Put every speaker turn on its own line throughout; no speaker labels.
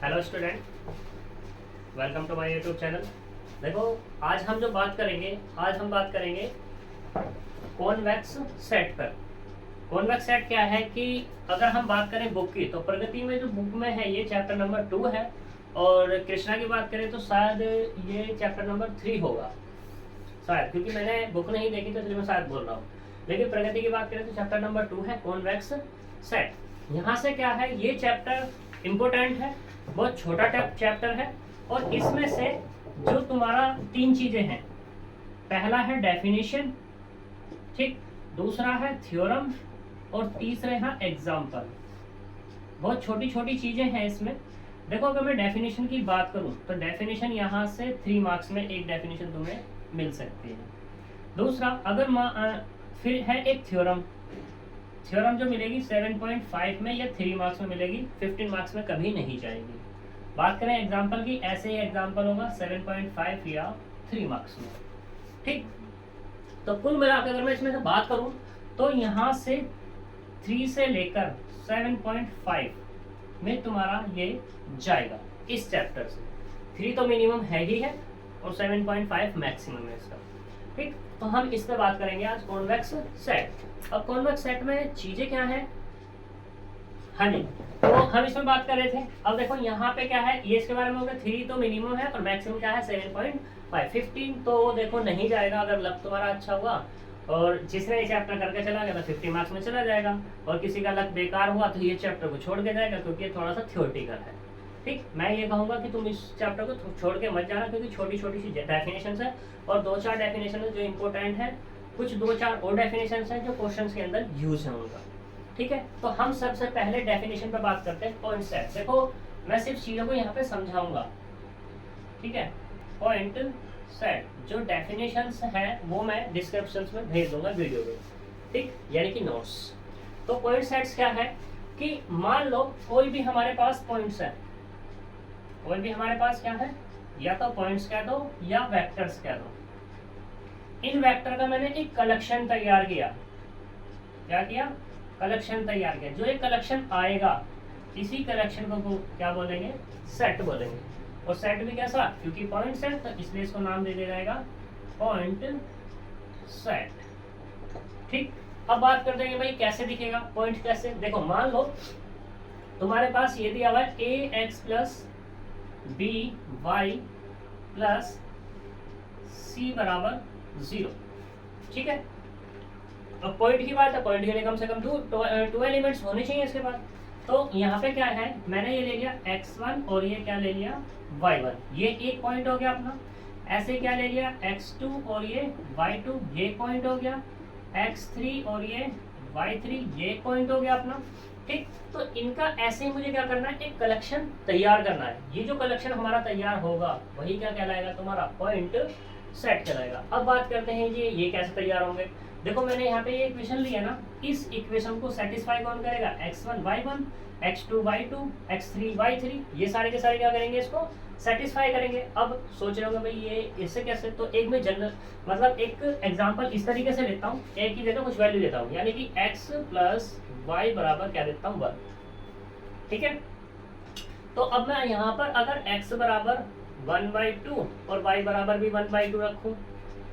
Hello student, welcome to my YouTube channel. देखो, आज हम बात करेंगे कॉन्वेक्स सेट पर। कॉन्वेक्स सेट क्या है कि अगर हम बात करें बुक की, तो प्रगति में जो बुक में है ये चैप्टर नंबर 2 है, और कृष्णा की बात करें तो शायद ये चैप्टर नंबर 3 होगा शायद, क्योंकि मैंने बुक नहीं देखी तो इसलिए मैं शायद बोल रहा हूँ। लेकिन प्रगति की बात करें तो चैप्टर नंबर 2 है कॉन्वेक्स सेट। यहाँ से क्या है, ये चैप्टर इम्पोर्टेंट है, बहुत छोटा चैप्टर है, और इसमें से जो तुम्हारा 3 चीजें हैं, पहला है डेफिनेशन, ठीक, दूसरा है थ्योरम, और तीसरे है एग्जाम्पल। बहुत छोटी छोटी चीजें हैं इसमें। देखो, अगर मैं डेफिनेशन की बात करूं तो डेफिनेशन यहाँ से 3 मार्क्स में एक डेफिनेशन तुम्हें मिल सकती है। दूसरा, अगर फिर है एक थ्योरम जो मिलेगी 7.5 में या 3 मार्क्स में मिलेगी, 15 मार्क्स में कभी नहीं जाएगी। बात करें एग्जाम्पल की, ऐसे ही एग्जाम्पल होगा 7.5 या 3 मार्क्स में, ठीक। तो कुल मिलाकर अगर मैं इसमें से बात करूं तो यहाँ से 3 से लेकर 7.5 में तुम्हारा ये जाएगा इस चैप्टर से। 3 तो मिनिमम है ही है और 7.5 मैक्सिमम है इसका, ठीक। तो हम इस पर बात करेंगे आज, कॉन्वेक्स सेट। अब कॉन्वेक्स सेट में चीजें क्या है, हाँ जी, तो हम इसमें बात कर रहे थे। अब देखो यहाँ पे क्या है, ये इसके बारे में हो गया। 3 तो मिनिमम है और मैक्सिमम क्या है 7.5। 15 तो देखो नहीं जाएगा अगर लक तुम्हारा अच्छा हुआ, और जिसने ये चैप्टर करके चला गया तो 50 मार्क्स में चला जाएगा, और किसी का लक बेकार हुआ तो ये चैप्टर को छोड़ के जाएगा, क्योंकि ये थोड़ा सा थ्योरेटिकल है, ठीक। मैं ये कहूँगा कि तुम इस चैप्टर को छोड़ के मत जाना, क्योंकि छोटी छोटी सी डेफिनेशन है, और 2-4 डेफिनेशन है जो इंपॉर्टेंट है, कुछ 2-4 और डेफिनेशन है जो क्वेश्चन के अंदर यूज है उनका, ठीक है। तो हम सबसे पहले डेफिनेशन पे बात करते हैं, पॉइंट सेट। देखो, मैं सिर्फ चीजों को यहाँ पे समझाऊंगा, ठीक है। पॉइंट सेट जो डेफिनेशंस है वो मैं डिस्क्रिप्शन में भेज दूंगा वीडियो में, ठीक, यानी कि नोट्स। तो पॉइंट सेट्स क्या है कि मान लो कोई भी हमारे पास पॉइंट्स है, कोई भी हमारे पास क्या है, या तो पॉइंट्स कह दो या वेक्टर्स कह दो। इन वेक्टर का मैंने एक कलेक्शन तैयार किया। क्या किया? कलेक्शन तैयार किया। जो एक कलेक्शन आएगा, इसी कलेक्शन को क्या बोलेंगे? सेट बोलेंगे। और सेट भी कैसा? क्योंकि पॉइंट सेट, तो इसलिए इसको नाम दे दिया जाएगा पॉइंट सेट, ठीक। अब बात करते हैं भाई कैसे दिखेगा पॉइंट, कैसे? देखो, मान लो तुम्हारे पास ये दिया हुआ है ax plus B Y plus C बराबर 0, ठीक है। अब पॉइंट की बात है, पॉइंट के लिए कम से कम 2 एलिमेंट्स होने चाहिए इसके बाद। तो यहाँ पे क्या है, मैंने ये ले लिया x1 और ये क्या ले लिया y1, ये एक पॉइंट हो गया अपना। ऐसे क्या ले लिया x2 और ये y2, ये पॉइंट हो गया। x3 और ये y3, ये पॉइंट हो गया अपना, ठीक। तो इनका ऐसे ही मुझे क्या करना है, एक कलेक्शन तैयार करना है। ये जो कलेक्शन हमारा तैयार होगा वही क्या कहलाएगा, तुम्हारा पॉइंट सेट कहलाएगा। अब बात करते हैं जी ये कैसे तैयार होंगे। देखो, मैंने यहाँ पे ये इक्वेशन लिया ना, इस इक्वेशन को सेटिस्फाई कौन करेगा? x1 y1, x2 y2, x3 y3, ये सारे के सारे क्या करेंगे, इसको सेटिस्फाई करेंगे। अब सोच रहे होंगे भाई ये इससे कैसे, तो एक में जनरल मतलब एक एग्जांपल इस तरीके से लेता हूँ, एक की जगह कुछ वैल्यू देता हूँ, यानी कि x प्लस वाई बराबर क्या देता हूँ 1, ठीक है। तो अब मैं यहाँ पर अगर x बराबर 1/2 और y बराबर भी 1/2 रखूँ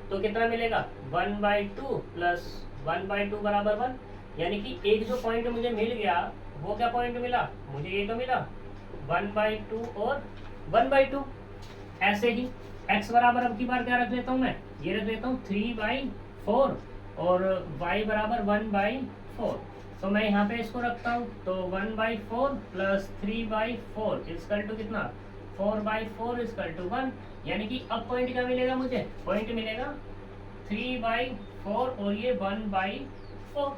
तो कितना मिलेगा? 1/2 प्लस 1/2 बराबर 1, यानी कि एक जो पॉइंट मुझे मिल गया वो क्या पॉइंट मिला मुझे, ये तो मिला 1/2 और 1/2। ऐसे ही x बराबर अब की बार क्या रख लेता हूँ मैं, ये रख लेता हूँ 3/4 और y बराबर 1/4। तो मैं यहाँ पे इसको रखता हूँ, तो 1/4 प्लस 3/4 इक्वल टू कितना, 4/4 इक्वल टू 1, यानी कि अब पॉइंट क्या मिलेगा मुझे, पॉइंट मिलेगा 3/4 और ये 1/4।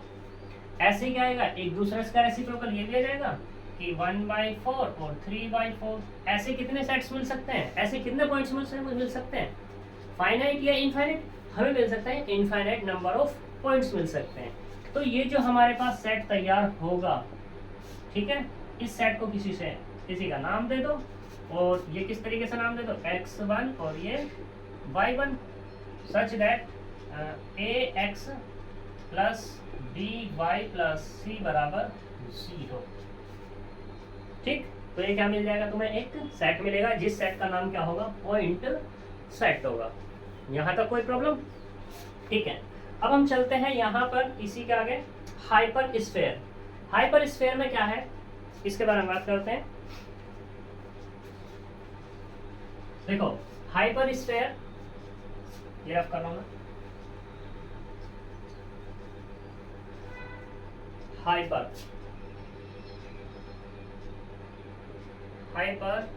ऐसे क्या आएगा, एक दूसरे का रेसिप्रोकल ये भी आ जाएगा कि 1/4 और 3/4। ऐसे कितने सेट्स मिल सकते हैं, ऐसे कितने पॉइंट्स मिल सकते हैं? फाइनाइट या इनफाइनाइट? हमें मिल सकता है इनफाइनाइट नंबर ऑफ पॉइंट्स मिल सकते हैं। तो ये जो हमारे पास सेट तैयार होगा, ठीक है, इस सेट को किसी का नाम दे दो, और ये किस तरीके से नाम दे दो, x1 और ये y1, such that ax plus by plus c बराबर 0, ठीक। तो ये क्या मिल जाएगा तुम्हें, एक सेट मिलेगा जिस सेट का नाम क्या होगा, पॉइंट सेट होगा। यहाँ तक कोई प्रॉब्लम? ठीक है, अब हम चलते हैं यहाँ पर इसी के आगे, हाइपर स्फेयर। हाइपर स्फेयर में क्या है इसके बारे में बात करते हैं। देखो हाइपर स्फेयर, ये रफ कर रहा हूं मैं, हाइपर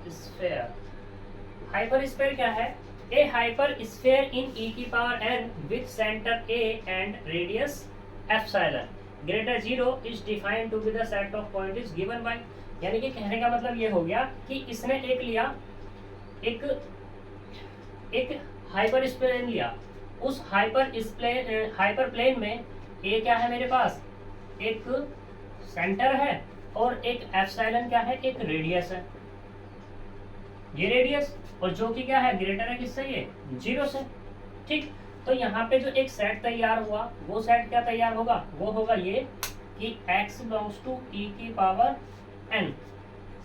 स्फेयर। हाइपर स्फेयर क्या है, a hyper sphere in e की power n with centre a and radius epsilon greater 0 is defined to be the set of point is given by. यानी कि कहने का मतलब ये हो गया कि इसने एक लिया, एक हाइपर प्लेन लिया, उस हाइपर प्लेन में ए क्या है मेरे पास, एक सेंटर है और एक एप्सिलॉन क्या है, एक रेडियस है, ये रेडियस, और जो कि क्या है, ग्रेटर है किससे, ये 0 से। ठीक, तो यहाँ पे जो एक सेट तैयार हुआ, वो सेट क्या तैयार होगा, वो होगा ये कि x बिलोंग्स टू e की power n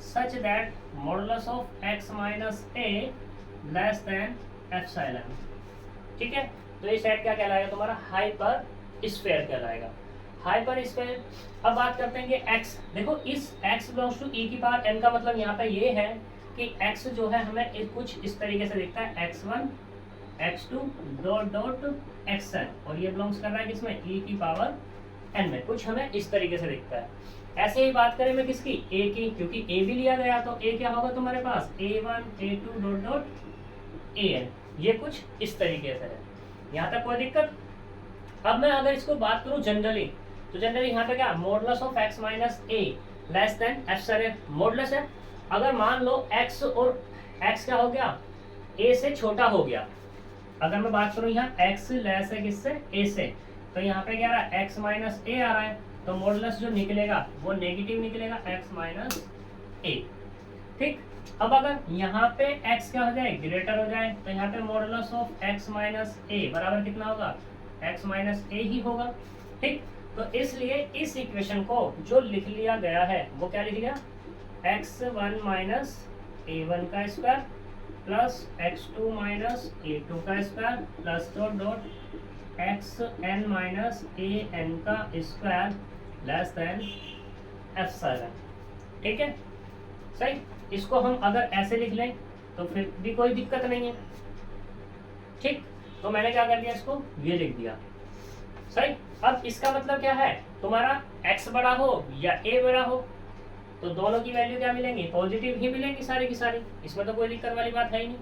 such that modulus of x minus a less than epsilon. ठीक है, तो ये सेट क्या कहलाएगा तुम्हारा, हाइपर स्फीयर कहलाएगा, हाइपर स्फीयर। अब बात करते हैं कि x, देखो इस x बिलोंग्स टू e की पावर n का मतलब यहाँ पे ये है कि x जो है हमें कुछ इस तरीके से दिखता है, x1 x2 dot dot xn, और ये बिलोंग्स कर रहा है किसमें, e की पावर n में, कुछ हमें इस तरीके से दिखता है। ऐसे ही बात करें मैं किसकी, a की, क्योंकि a भी लिया गया तो a क्या होगा तुम्हारे पास, a1 a2 dot dot an, ये कुछ इस तरीके से है। यहाँ तक कोई दिक्कत? अब मैं अगर इसको बात करूं जनरली, तो जनरली यहाँ पे क्या, modulus of x minus a less than epsilon, modulus है। अगर मान लो x और x क्या हो गया, a से छोटा हो गया, अगर मैं बात करूं यहाँ x लेस है किससे, a से, तो यहाँ पे क्या आ रहा है, x माइनस a आ रहा है, तो मॉडुलस जो निकलेगा वो नेगेटिव निकलेगा, x माइनस a। ठीक, अब अगर यहाँ पे x क्या हो जाए, ग्रेटर हो जाए, तो यहाँ पे modulus of x minus a बराबर कितना होगा, x माइनस a ही होगा। ठीक, तो इसलिए इस इक्वेशन को जो लिख लिया गया है वो क्या लिख लिया, x1 माइनस a1 का square plus x2 minus a2 का square plus dot dot xn minus an का स्क्वायर लेस देन एप्सिलॉन। ठीक है, सही। इसको हम अगर ऐसे लिख लें तो फिर भी कोई दिक्कत नहीं है। ठीक, तो मैंने क्या कर दिया, इसको ये लिख दिया, सही। अब इसका मतलब क्या है, तुम्हारा x बड़ा हो या a बड़ा हो तो दोनों की वैल्यू क्या मिलेंगी, पॉजिटिव ही मिलेंगी सारी की सारी, इसमें तो कोई दिक्कत वाली बात है ही नहीं।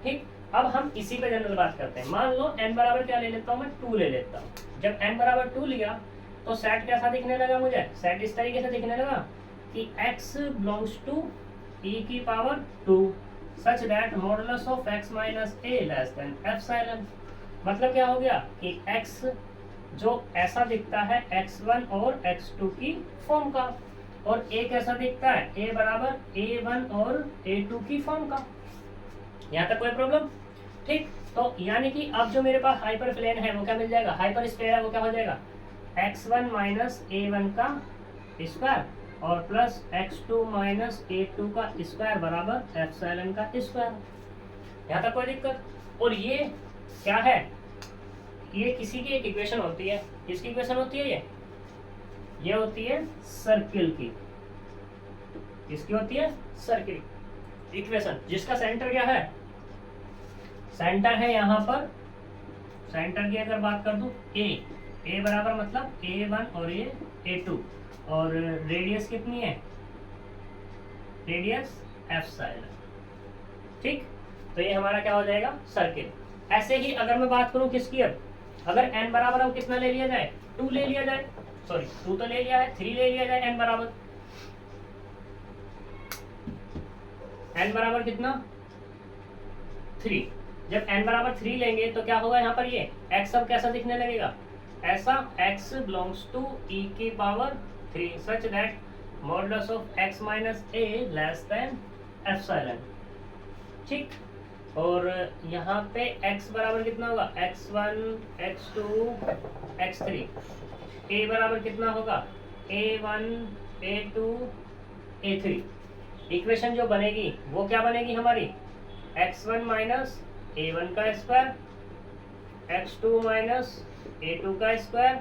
ठीक, अब हम इसी पे जनरल बात करते हैं। मान लो n बराबर क्या ले लेता हूँ मैं, 2 ले लेता हूँ। जब n बराबर 2 लिया तो सेट कैसा दिखने लगा मुझे, सेट इस तरीके से दिखने लगा कि x बिलोंग्स टू e की power 2 such that modulus of x minus a less than epsilon. मतलब क्या हो गया कि x जो ऐसा दिखता है x1 और x2 की फॉर्म का, और a कैसा दिखता है, a बराबर a1 और a2 की फॉर्म का। यहाँ तक कोई प्रॉब्लम? ठीक, तो यानी कि अब जो मेरे पास हाइपर प्लेन है वो क्या मिल जाएगा, हाइपर स्फीयर है वो क्या हो जाएगा, x1 माइनस a1 का स्क्वायर और प्लस x2 माइनस a2 का स्क्वायर बराबर एप्सिलॉन का स्क्वायर। यहाँ तक कोई दिक्कत? और ये क्या है, ये किसी की एक इक्वेशन होती है, किसकी इक्वेशन होती है ये होती है सर्किल की। किसकी होती है, सर्किल इक्वेशन, जिसका सेंटर क्या है, सेंटर है यहाँ पर, सेंटर की अगर बात कर दूं a बराबर मतलब a1 और ये a2, और रेडियस कितनी है, रेडियस एप्सिलॉन। ठीक, तो ये हमारा क्या हो जाएगा, सर्किल। ऐसे ही अगर मैं बात करूं किसकी, अब अगर n बराबर हम कितना ले लिया जाए, 2 ले लिया जाए, सॉरी 2 तो ले लिया है, 3 ले लिया जाए, n बराबर कितना, 3। जब n बराबर 3 लेंगे तो क्या होगा यहाँ पर, ये x अब कैसा दिखने लगेगा, ऐसा x बिलोंग्स टू e की power 3 such that modulus of x minus a less than epsilon. ठीक, और यहाँ पे x बराबर कितना होगा, x1 x2 x3, a बराबर कितना होगा, a1 a2 a3, इक्वेशन जो बनेगी वो क्या बनेगी हमारी, x1 माइनस a1 का स्क्वायर, x2 माइनस a2 का स्क्वायर,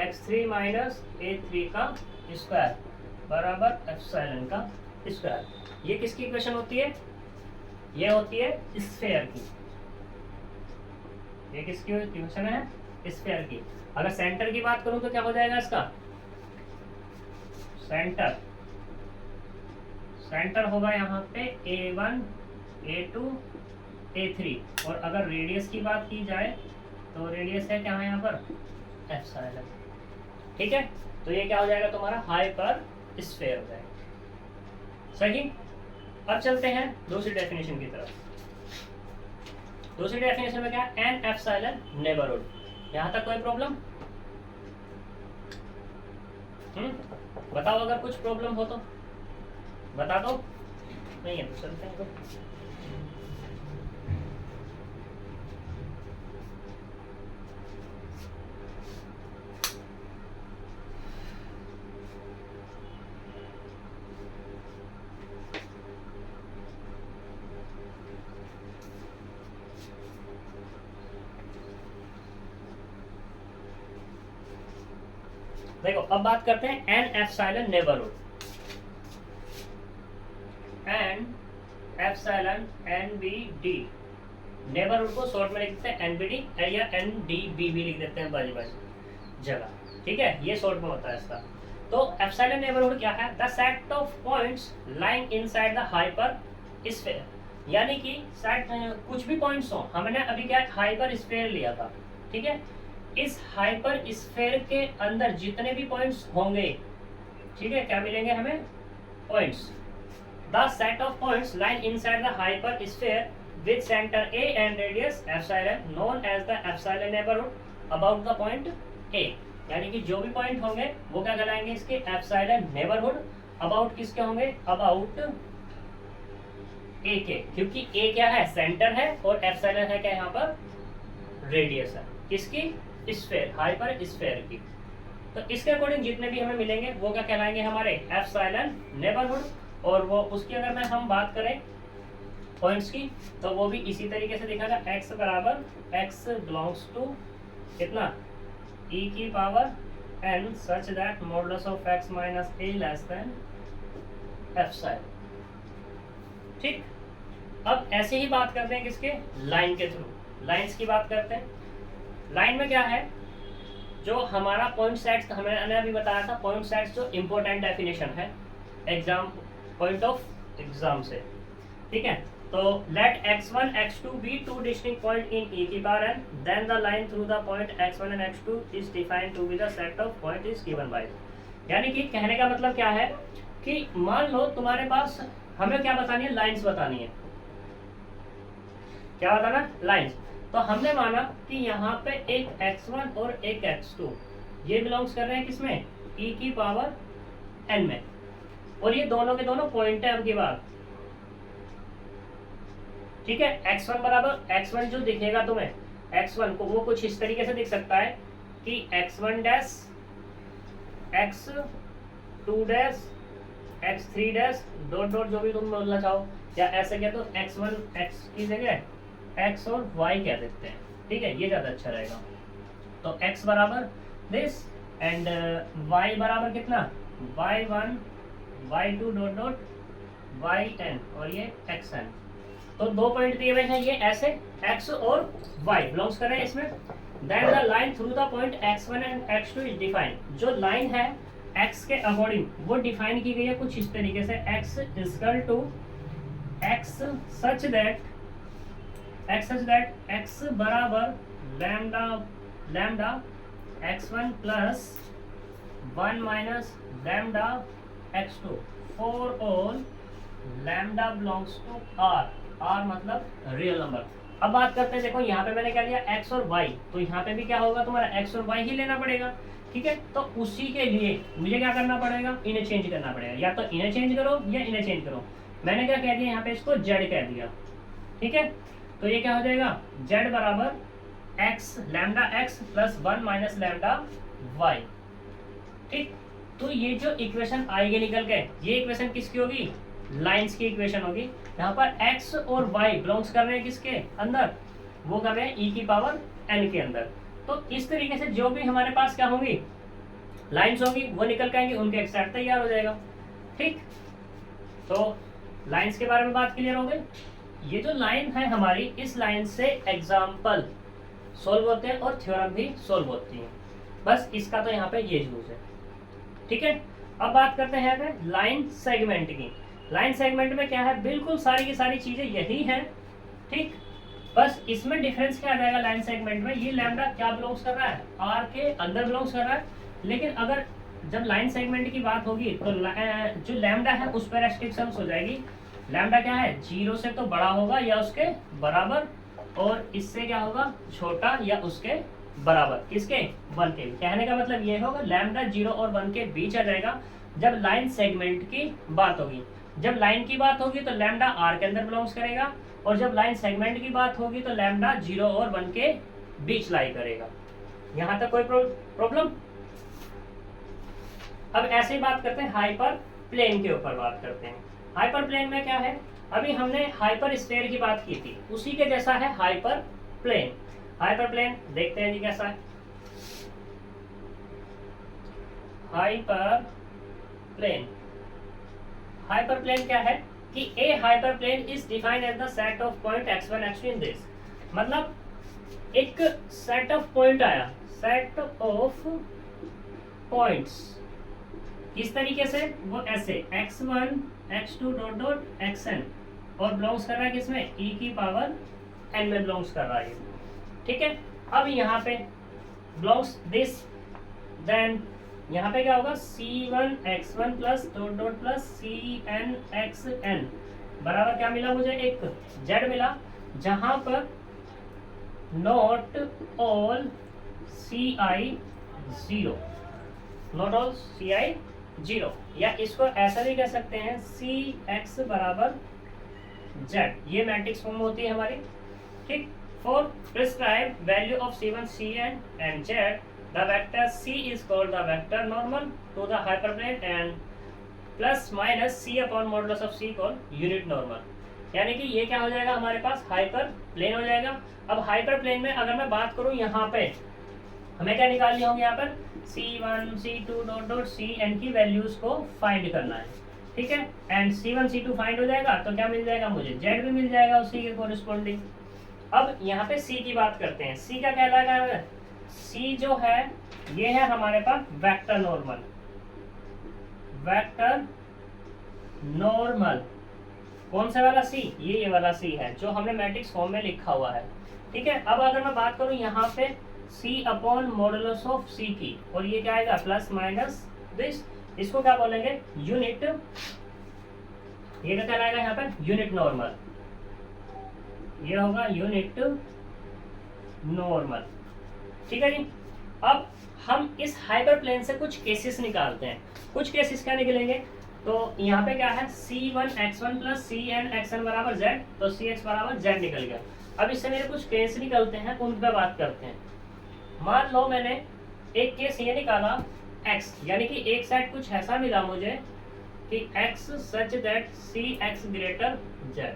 x3 माइनस a3 का स्क्वायर बराबर एप्सिलॉन का स्क्वायर। ये किसकी इक्वेशन होती है, ये होती है स्फीयर की। ये किसकी इक्वेशन है, स्फीयर की। अगर सेंटर की बात करूं तो क्या हो जाएगा इसका, सेंटर होगा यहाँ पे a1 a2 a3, और अगर रेडियस की बात की जाए तो रेडियस है क्या है यहाँ पर, एप्सिलॉन। ठीक है, तो ये क्या हो जाएगा तुम्हारा, हाइपर स्फीयर हो जाएगा। सही। अब चलते हैं दूसरी डेफिनेशन की तरफ। दूसरी डेफिनेशन में क्या है, एन एप्सिलॉन नेबरहुड। यहाँ तक कोई प्रॉब्लम? बताओ, अगर कुछ प्रॉब्लम हो तो बता दो, नहीं है तो चलते हैं। देखो अब बात करते हैं an epsilon neighbourhood. An epsilon NBD, neighbourhood को शॉर्ट में लिख देते हैं एनबीडी या एनडीबी भी लिख देते हैं बाजी बाजी जगह। ठीक है, ये शॉर्ट में होता है इसका। तो एप्सिलॉन नेबरहुड क्या है, the set of points lying inside the hyper sphere. यानी कि सेट कुछ भी पॉइंट्स हो, हमने अभी क्या हाइपर स्फीयर लिया था। ठीक है, इस हाइपर स्फीयर के अंदर जितने भी पॉइंट्स होंगे, ठीक है, क्या मिलेंगे हमें, points. The set of points lying inside the hyper sphere with centre a and radius epsilon known as the epsilon neighbourhood about the point a. यानी कि जो भी पॉइंट होंगे वो क्या कहलाएंगे, इसके एप्सिलॉन नेबरहुड। अबाउट किसके होंगे, अबाउट ए के, क्योंकि ए क्या है, सेंटर है, और एप्सिलॉन है क्या यहाँ पर, रेडियस है किसकी, स्फीयर, हाइपर स्फीयर की। तो इसके अकॉर्डिंग जितने भी हमें मिलेंगे वो क्या कहलाएंगे, हमारे एप्सिलॉन नेबरहुड। और वो उसकी अगर मैं हम बात करें पॉइंट्स की, तो वो भी इसी तरीके से दिखा था, x बराबर x बिलोंग्स टू कितना, e की power n such that modulus of x minus a less than epsilon. ठीक, अब ऐसे ही बात करते हैं किसके, लाइन के थ्रू, लाइंस की बात करते हैं। लाइन में क्या है, जो हमारा पॉइंट सेट्स, हमने अभी बताया था पॉइंट सेट्स जो इंपॉर्टेंट डेफिनेशन है एग्जाम पॉइंट ऑफ एग्जाम से। ठीक है, तो let x1 x2 be two distinct point in e की power n, then the line through the point x1 and x2 is defined to be the set of point is given by. यानी कि कहने का मतलब क्या है कि मान लो तुम्हारे पास, हमें क्या बतानी है, लाइंस बतानी है। क्या बताना, लाइंस। तो हमने माना कि यहाँ पे एक x1 और एक x2 ये बिलोंग्स कर रहे हैं किसमें, e की पावर n में, और ये दोनों के दोनों पॉइंट है अब की बात। ठीक है, x1 बराबर, x1 जो दिखेगा तुम्हें, x1 को वो कुछ इस तरीके से दिख सकता है कि x1 dash, x2 dash, x3 dash, dot dot जो भी तुम बोलना चाहो, या ऐसे क्या, तो x1 x की जगह x और y कह देते हैं। ठीक है, ये ज़्यादा अच्छा रहेगा। तो x बराबर दिस एंड y बराबर कितना, y1 y2 dot dot yn, और ये xn। तो दो पॉइंट दिए हुए हैं, ये ऐसे x और y बिलोंग्स कर रहे हैं इसमें। Then the line through the point x1 and x2 is defined. जो लाइन है x के अकॉर्डिंग वो डिफाइन की गई है कुछ इस तरीके से, x equal to x such that x बराबर lambda x1 plus 1 minus lambda x2 for all lambda belongs to r मतलब रियल नंबर। अब बात करते हैं, देखो यहाँ पे मैंने क्या लिया, x और y, तो यहाँ पे भी क्या होगा तुम्हारा, x और y ही लेना पड़ेगा। ठीक है, तो उसी के लिए मुझे क्या करना पड़ेगा, इन्हें चेंज करना पड़ेगा, या तो इन्हें चेंज करो या इन्हें चेंज करो। मैंने क्या कह दिया यहाँ पे, इसको z कह दिया। ठीक है, तो ये क्या हो जाएगा, z बराबर x lambda x plus 1 minus lambda y। ठीक, तो ये जो इक्वेशन आएगी निकल के, ये इक्वेशन किसकी होगी, लाइंस की इक्वेशन होगी। यहाँ पर x और y बिलोंग्स कर रहे हैं किसके अंदर, वो कर रहे हैं e की पावर n के अंदर। तो इस तरीके से जो भी हमारे पास क्या होंगी, लाइंस होंगी, वो निकल के आएंगी, उनके एक सेट तैयार हो जाएगा। ठीक, तो लाइंस के बारे में बात क्लियर हो गई। ये जो लाइन है हमारी, इस लाइन से एग्जाम्पल सोल्व होते हैं और थ्योरम भी सोल्व होती हैं। बस इसका तो यहाँ पे ये यूज है। ठीक है, अब बात करते हैं अगर लाइन सेगमेंट की। लाइन सेगमेंट में क्या है, बिल्कुल सारी की सारी चीजें यही हैं। ठीक, बस इसमें डिफरेंस क्या आ जाएगा लाइन सेगमेंट में, ये लैम्डा क्या बिलोंग्स कर रहा है, आर के अंदर बिलोंग्स कर रहा है। लेकिन अगर जब लाइन सेगमेंट की बात होगी तो जो लैम्डा है उस पर रेस्ट्रिक्शंस हो जाएगी। लैम्डा क्या है, 0 से तो बड़ा होगा या उसके बराबर, और इससे क्या होगा, छोटा या उसके बराबर, किसके, 1 के। कहने का मतलब ये होगा लैम्डा 0 और 1 के बीच आ जाएगा जब लाइन सेगमेंट की बात होगी। जब लाइन की बात होगी तो लैम्डा आर के अंदर बिलोंग्स करेगा, और जब लाइन सेगमेंट की बात होगी तो लैम्डा 0 और 1 के बीच लाई करेगा। यहां तक कोई प्रॉब्लम? अब ऐसे ही बात करते हैं हाइपर प्लेन के ऊपर बात करते हैं। हाइपर प्लेन में क्या है, अभी हमने हाइपर स्फीयर की बात की थी, उसी के जैसा है हाइपर प्लेन। हाइपर प्लेन देखते हैं जी कैसा है। हाइपर प्लेन, हाइपर प्लेन क्या है कि a hyperplane is defined as the set of point x1 x2 in this. मतलब एक सेट ऑफ पॉइंट आया, सेट ऑफ पॉइंट्स, किस तरीके से, वो ऐसे x1 x2 dot dot xn, और बिलोंग्स कर रहा है किसमें, e की पावर n में बिलोंग्स कर रहा है। ठीक है, अब यहाँ पे बिलोंग्स दिस, देन यहाँ पे क्या होगा, c1 x1 plus dot dot plus cn xn बराबर क्या मिला मुझे, एक z मिला, जहां पर not all ci 0, not all ci 0, या इसको ऐसा भी कह सकते हैं cx बराबर z, ये मैट्रिक्स फॉर्म होती है हमारी। ठीक, for prescribe value of c1 cn and z, the vector c is called the vector normal to the hyperplane and plus minus c upon modulus of c called unit normal। यानी कि ये क्या हो जाएगा हमारे पास, हाइपर प्लेन हो जाएगा। अब हाइपर प्लेन में अगर मैं बात करूं, यहाँ पे हमें क्या निकालनी होगी, यहाँ पर c1 c2 dot dot cn की वैल्यूज को फाइंड करना है। ठीक है, एंड c1 c2 फाइंड हो जाएगा तो क्या मिल जाएगा मुझे, z भी मिल जाएगा उसी के कोरिस्पोंडिंग। अब यहाँ पे c की बात करते हैं, c का क्या कहलाएगा, c जो है ये है हमारे पास वेक्टर नॉर्मल, वेक्टर नॉर्मल। कौन सा वाला c, ये वाला c है जो हमने मैट्रिक्स फॉर्म में लिखा हुआ है। ठीक है, अब अगर मैं बात करूं यहाँ पे c upon modulus of c की, और ये क्या आएगा प्लस माइनस दिस, इसको क्या बोलेंगे, यूनिट, ये क्या कहलाएगा यहाँ पर, यूनिट नॉर्मल, ये होगा यूनिट नॉर्मल। ठीक है जी, अब हम इस हाइपर प्लेन से कुछ केसेस निकालते हैं। कुछ केसेस क्या निकलेंगे, तो यहाँ पे क्या है, c1 x1 plus cn xn बराबर z, तो cx बराबर z निकल गया। अब इससे मेरे कुछ केस निकलते हैं, उन पर बात करते हैं। मान लो मैंने एक केस ये निकाला x, यानी कि एक सेट कुछ ऐसा मिला मुझे कि x such that cx greater z।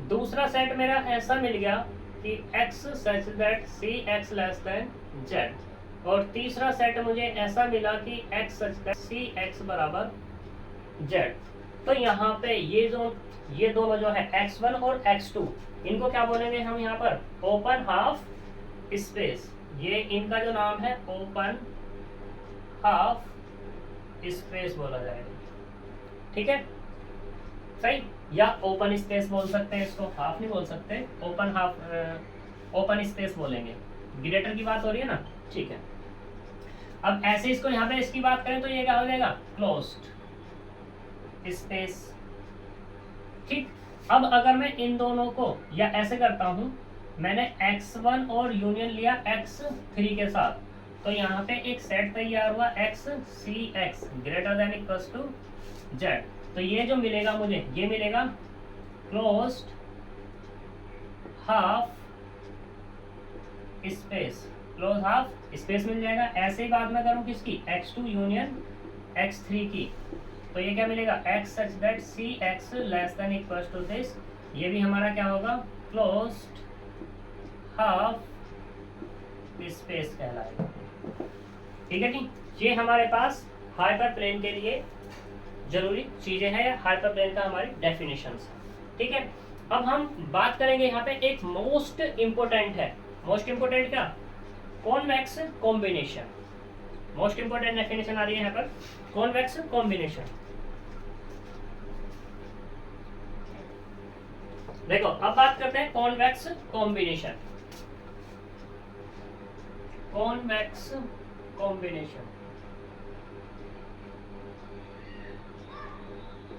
दूसरा सेट मेरा ऐसा मिल गया कि x such that cx less than z, और तीसरा सेट मुझे ऐसा मिला कि x सच दैट cx बराबर z। तो यहाँ पे ये दोनों जो है x1 और x2, इनको क्या बोलेंगे हम यहाँ पर, ओपन हाफ स्पेस। ये इनका जो नाम है ओपन हाफ स्पेस बोला जाएगा। ठीक है, सही, या ओपन स्पेस बोल सकते हैं इसको, हाफ नहीं बोल सकते, ओपन हाफ, ओपन स्पेस बोलेंगे। ग्रेटर की बात हो रही है ना, ठीक है। अब ऐसे इसको यहाँ पे इसकी बात करें तो ये क्या हो जाएगा, क्लोज्ड स्पेस। ठीक, अब अगर मैं इन दोनों को या ऐसे करता हूं, मैंने x1 और यूनियन लिया x3 के साथ, तो यहाँ पे एक सेट तैयार हुआ x cx greater than equals to z। तो ये जो मिलेगा मुझे, ये मिलेगा closed half space, close half space मिल जाएगा। ऐसे ही बात मैं करूँ किसकी, x2 यूनियन x3 की, तो ये क्या मिलेगा, x such that c x less than equal to this, ये भी हमारा क्या होगा, क्लोज्ड हाफ स्पेस कहलाएगा। ठीक है जी, ये हमारे पास हाइपर प्लेन के लिए जरूरी चीजें हैं या हाइपर प्लेन का हमारी डेफिनेशन है। ठीक है, अब हम बात करेंगे यहाँ पे एक मोस्ट इंपोर्टेंट है, मोस्ट इंपोर्टेंट क्या, convex combination. Most important definition आ रही है यहाँ पर, कॉन्वेक्स कॉम्बिनेशन। देखो अब बात करते हैं convex combination. Convex combination,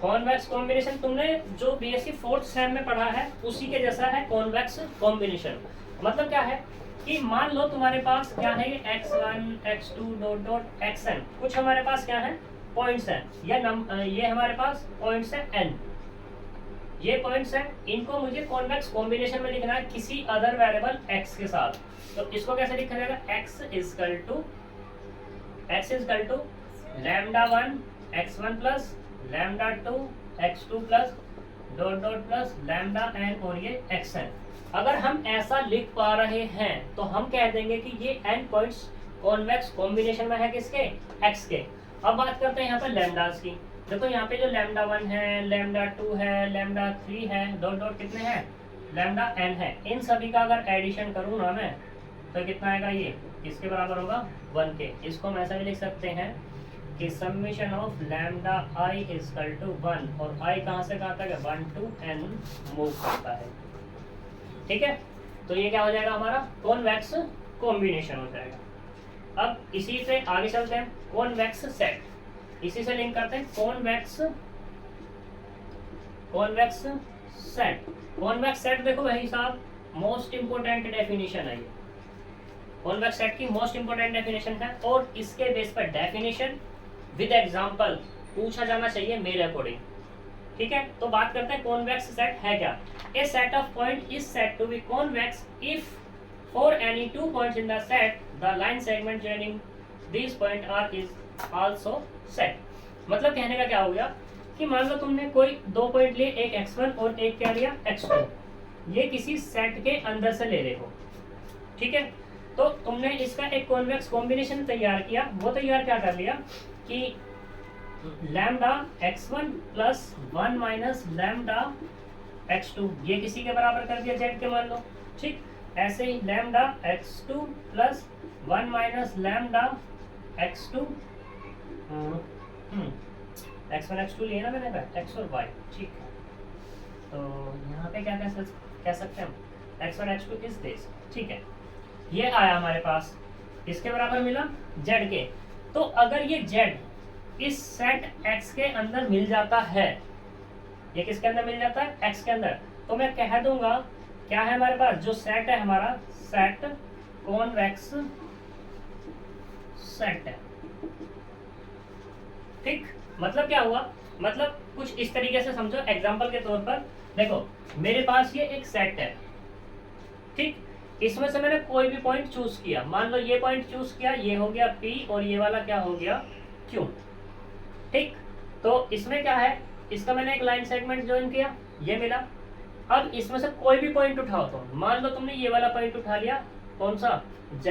convex combination तुमने जो बीएससी फोर्थ सेम में पढ़ा है उसी के जैसा है कॉन्वेक्स कॉम्बिनेशन। मतलब क्या है कि मान लो तुम्हारे पास क्या है, x1 x2 dot dot xn, कुछ हमारे पास क्या है, पॉइंट्स हैं या ये हमारे पास पॉइंट्स है n, ये पॉइंट्स हैं, इनको मुझे कॉन्वेक्स कॉम्बिनेशन में लिखना है किसी अदर वेरिएबल x के साथ। तो इसको कैसे लिखा जाएगा, x equal to lambda 1 x1 plus lambda 2 x2 plus dot dot plus lambda n और ये xn। अगर हम ऐसा लिख पा रहे हैं तो हम कह देंगे कि ये n पॉइंट्स कॉन्वेक्स कॉम्बिनेशन में है किसके, x के। अब बात करते हैं यहाँ पर लैम्डास की। देखो यहाँ पे जो लैम्डा 1 है, लैम्डा 2 है, लैम्डा 3 है, डॉट डॉट कितने हैं, लैम्डा n है। इन सभी का अगर एडिशन करूँ ना मैं तो कितना आएगा, ये किसके बराबर होगा, 1 के। इसको हम ऐसा भी लिख सकते हैं कि summation of lambda i equal to 1, और i कहाँ से कहाँ तक है, 1 to n मूव करता है। ठीक है, तो ये क्या हो जाएगा, हमारा कॉन्वेक्स कॉम्बिनेशन हो जाएगा। अब इसी से आगे चलते हैं, कॉन्वेक्स सेट, इसी से लिंक करते हैं कॉन्वेक्स सेट। कॉन्वेक्स सेट देखो भाई साहब, मोस्ट इंपोर्टेंट डेफिनेशन है ये, कॉन्वेक्स सेट की मोस्ट इंपोर्टेंट डेफिनेशन है, और इसके बेस पर डेफिनेशन विद एग्जांपल पूछा जाना चाहिए मेरे अकॉर्डिंग। ठीक है, तो बात करते हैं कॉन्वेक्स सेट है क्या। A set of point is said to be convex if for any two points in the set the line segment joining this point are is also set. मतलब कहने का क्या हो गया कि मान लो तुमने कोई दो पॉइंट लिए, एक x1 और एक क्या लिया x2, ये किसी सेट के अंदर से ले रहे हो। ठीक है, तो तुमने इसका एक कॉन्वेक्स कॉम्बिनेशन तैयार किया। वो तैयार क्या कर लिया कि lambda x1 plus 1 minus lambda x2, ये किसी के बराबर कर दिया z के, मान लो। ठीक, ऐसे ही lambda x2 plus 1 minus lambda x2, x1 x2 लिए ना मैंने, x और y। ठीक है, तो यहाँ पे क्या कह सकते हैं हम, x1 x2 इज दिस। ठीक है, ये आया हमारे पास, इसके बराबर मिला z के। तो अगर ये z इस सेट x के अंदर मिल जाता है, ये किसके अंदर मिल जाता है, x के अंदर, तो मैं कह दूंगा क्या है हमारे पास, जो सेट है हमारा, सेट कॉन्वेक्स सेट है। ठीक, मतलब क्या हुआ, मतलब कुछ इस तरीके से समझो, एग्जांपल के तौर पर देखो मेरे पास ये एक सेट है। ठीक, इसमें से मैंने कोई भी पॉइंट चूज किया, मान लो ये पॉइंट चूज किया, ये हो गया P और ये वाला क्या हो गया Q। ठीक, तो इसमें क्या है, इसका मैंने एक लाइन सेगमेंट ज्वाइन किया, ये मिला। अब इसमें से कोई भी पॉइंट उठाओ, तो मान लो तुमने ये वाला पॉइंट उठा लिया, कौन सा, Z,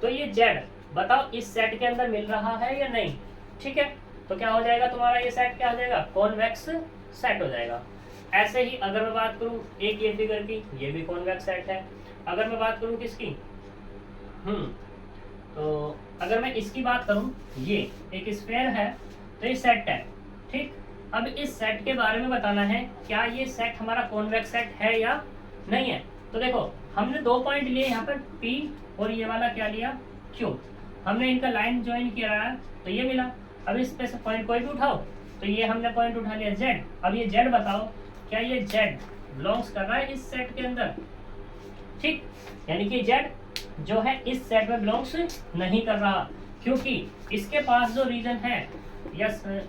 तो ये Z बताओ इस सेट के अंदर मिल रहा है या नहीं। ठीक है, तो क्या हो जाएगा तुम्हारा, ये सेट क्या हो जाएगा, कॉन्वेक्स सेट हो जाएगा। ऐसे ही अगर मैं बात करूं एक ये फिगर की, ये भी कॉन्वेक्स सेट है। अगर मैं बात करूं किसकी, तो अगर मैं इसकी बात करूं, ये एक स्फीयर है, तो ये सेट है। ठीक, अब इस सेट के बारे में बताना है, क्या ये सेट हमारा कॉन्वेक्स सेट है या नहीं है। तो देखो हमने दो पॉइंट लिए यहाँ पर P और ये वाला क्या लिया Q, हमने इनका लाइन ज्वाइन किया है तो ये मिला। अब इस पे से पॉइंट कोई भी उठाओ, तो ये हमने पॉइंट उठा लिया Z। अब ये Z बताओ क्या ये Z बिलोंग्स कर रहा है इस सेट के अंदर। ठीक, यानी कि Z जो है इस सेट में बिलोंग्स नहीं कर रहा, क्योंकि इसके पास जो रीजन है या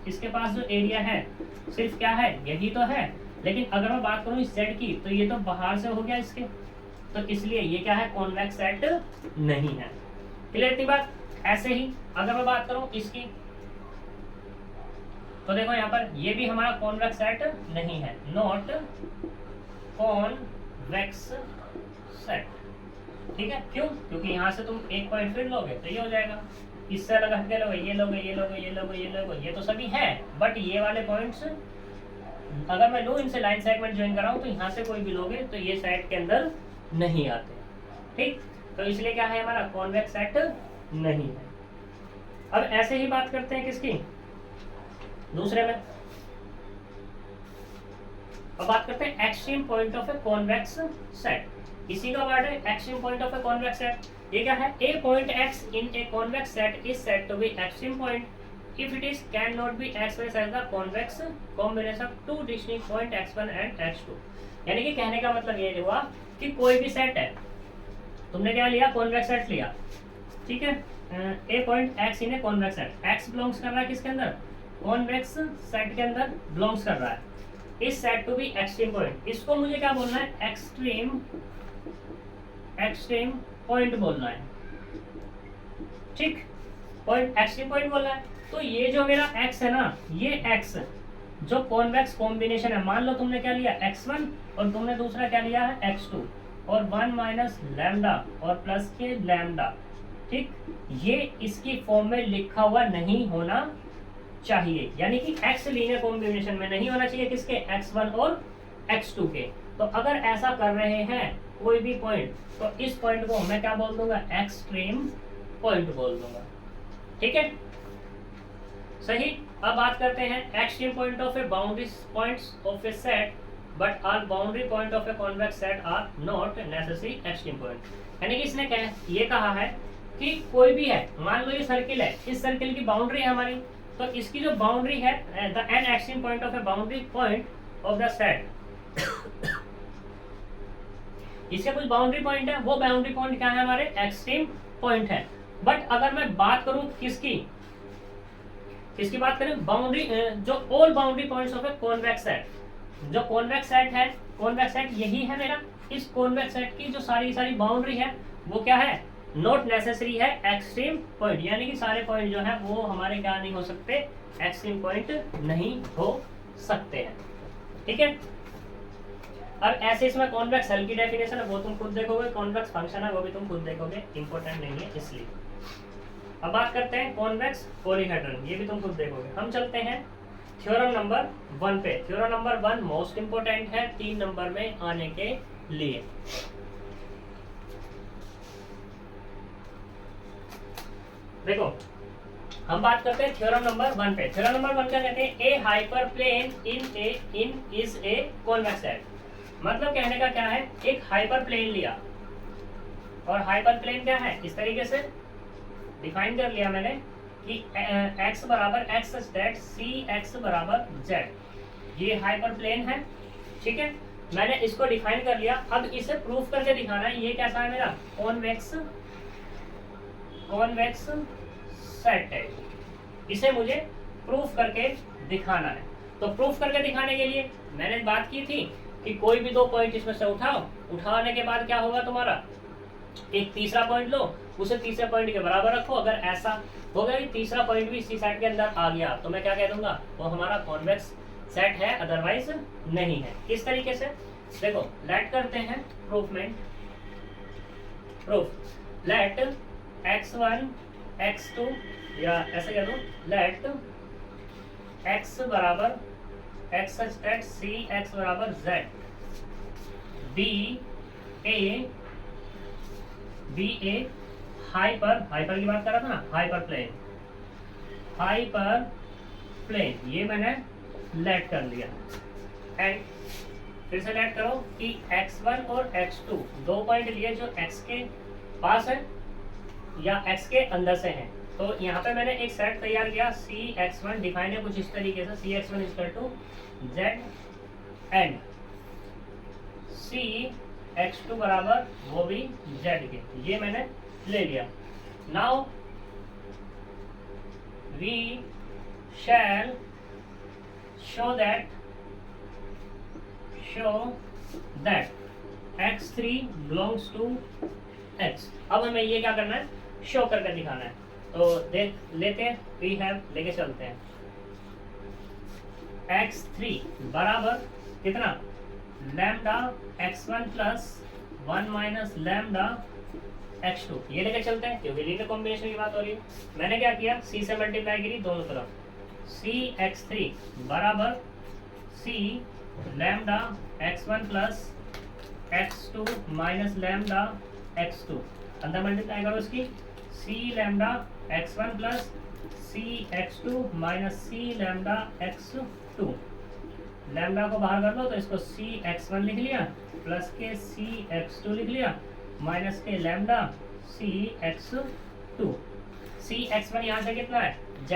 इसके पास जो एरिया है सिर्फ क्या है, यही तो है। लेकिन अगर मैं बात करूं इस Z की, तो ये तो बाहर से हो गया इसके, तो इसलिए ये क्या है, कॉन्वेक्स सेट नहीं है। क्लियर थी बात। ऐसे ही अगर मैं बात करूं इसकी, तो देखो यहाँ पर ये भी हमारा कॉन्वेक्स सेट नहीं है, नॉट कॉन्वेक्स सेट। ठीक है, क्यों? क्योंकि यहाँ से तुम एक पॉइंट फिर लोगे तो ये हो जाएगा, इससे अलग हट के लोगे, ये लोगे, ये लोगे, ये लोगे, ये लोगे, ये तो सभी है, बट ये वाले पॉइंट्स अगर मैं लूँ इनसे लाइन सेगमेंट ज्वाइन कराऊँ तो यहाँ से कोई भी लोगे तो ये सेट के अंदर नहीं आते। ठीक, तो इसलिए क्या है, हमारा कॉन्वेक्स सेट नहीं है। अब ऐसे ही बात करते हैं किसकी, दूसरे में। अब बात करते हैं extreme point of a convex set. इसी का वर्ड है extreme point of a convex set. ये क्या है, a point X in a convex set is said to be extreme point if it is cannot be expressed as the convex combination of two distinct point x1 and x2। यानी कि कहने का मतलब ये हुआ कि कोई भी सेट है, तुमने क्या लिया, कॉन्वेक्स सेट लिया, ठीक है, a point X in a convex set, X belongs कर रहा है किसके अंदर, कॉन्वेक्स सेट के अंदर बिलोंग्स कर रहा है, इस set to be extreme point. इसको मुझे क्या बोलना है, एक्सट्रीम पॉइंट बोलना है। ठीक, पॉइंट एक्सट्रीम पॉइंट बोलना है। तो ये जो मेरा x है ना, ये x जो कॉन्वेक्स कॉम्बिनेशन है, मान लो तुमने क्या लिया x1 और तुमने दूसरा क्या लिया है x2 और 1 माइनस लैम्डा और प्लस के लैम्डा। ठीक, ये इसकी फॉर्म में लिखा हुआ नहीं होना चाहिए, यानी कि x लीनियर कॉम्बिनेशन में नहीं होना चाहिए, किसके, x1 और x2 के। तो अगर ऐसा कर रहे हैं कोई भी पॉइंट तो इस पॉइंट को मैं क्या बोल दूंगा, एक्सट्रीम पॉइंट बोल दूंगा। ठीक है, सही। अब बात करते हैं extreme point of a boundary points of a set but all boundary point of a convex set are not necessary extreme point. यानी कि इसने ये कहा है कि कोई भी है, मान लो ये सर्किल है, इस सर्किल की बाउंड्री है हमारी, तो इसकी जो बाउंड्री है, the an extreme point of a boundary point of the set, इसके कुछ बाउंड्री पॉइंट है, वो बाउंड्री पॉइंट क्या है, हमारे एक्सट्रीम पॉइंट है। बट अगर मैं बात करूं किसकी बात करें, बाउंड्री जो all boundary points of a convex set, जो कॉन्वेक्स सेट है, कॉन्वेक्स सेट यही है मेरा, इस कॉन्वेक्स सेट की जो सारी बाउंड्री है वो क्या है, नॉट नेसेसरी है एक्सट्रीम पॉइंट। यानी कि सारे पॉइंट जो है वो हमारे क्या नहीं हो सकते, एक्सट्रीम पॉइंट नहीं हो सकते हैं। ठीक है, अब ऐसे इसमें कॉन्वेक्स सेल की डेफिनेशन है वो तुम खुद देखोगे, कॉन्वेक्स फंक्शन है वो भी तुम खुद देखोगे, इंपॉर्टेंट नहीं है इसलिए। अब बात करते हैं कॉन्वेक्स पॉलीहेड्रन, ये भी तुम खुद देखोगे। हम चलते हैं थ्योरम नंबर 1 पे। थ्योरम नंबर 1 मोस्ट इंपोर्टेंट है 3 नंबर में आने के लिए। देखो हम बात करते हैं थ्योरम नंबर 1 पे। थ्योरम नंबर 1 क्या कहते हैं, a hyperplane in is a convex set. मतलब कहने का क्या है, एक हाइपर प्लेन लिया और हाइपर प्लेन क्या है, इस तरीके से डिफाइन कर लिया मैंने कि x बराबर x दैट सी x बराबर z, ये हाइपर प्लेन है। ठीक है, मैंने इसको डिफाइन कर लिया। अब इसे प्रूफ करके दिखाना है, ये कैसा है मेरा, कॉन्वेक्स सेट है, इसे मुझे प्रूफ करके दिखाना है। तो प्रूफ करके दिखाने के लिए मैंने बात की थी कि कोई भी 2 पॉइंट इसमें से उठाने के बाद क्या होगा तुम्हारा, एक तीसरा पॉइंट लो, उसे तीसरे पॉइंट के बराबर रखो। अगर ऐसा हो गया कि तीसरा पॉइंट भी इसी सेट के अंदर आ गया तो मैं क्या कह दूंगा, वो हमारा कॉन्वेक्स सेट है, अदरवाइज नहीं है। किस तरीके से, देखो लेट करते हैं प्रूफ में, प्रूफ लेट x1 x2 या ऐसे कह दो, लेट x बराबर x सच सी x बराबर z बी ए हाइपर की बात कर रहा था ना, हाइपर प्लेन ये मैंने लेट कर लिया। एंड फिर से लेट करो कि x1 और x2 2 पॉइंट लिए जो x के पास है या x के अंदर से हैं। तो यहाँ पे मैंने एक सेट तैयार किया, सी x1 डिफाइन है कुछ इस तरीके से, C x1 equal to z and C x2 बराबर वो भी z के, ये मैंने ले लिया। Now we shall show that x3 belongs to x। अब हमें ये क्या करना है, शो करके दिखाना है। तो देख लेते हैं, वी हैव लेके चलते हैं। x3 बराबर कितना, lambda x1 plus 1 minus lambda x2, ये लेकर चलते हैं क्योंकि लीनियर कॉम्बिनेशन की बात हो रही है। मैंने क्या किया, c से मल्टीप्लाई करी दोनों तरफ, c x3 बराबर c lambda x1 plus x2 minus lambda x2, अंदर मल्टीप्लाई करो इसकी, c lambda x1 plus c x2 minus c lambda x2, lambda को बाहर कर लो तो इसको c x1 लिख लिया प्लस के c x2 लिख लिया माइनस के lambda c x2, c x1 यहाँ से कितना है z,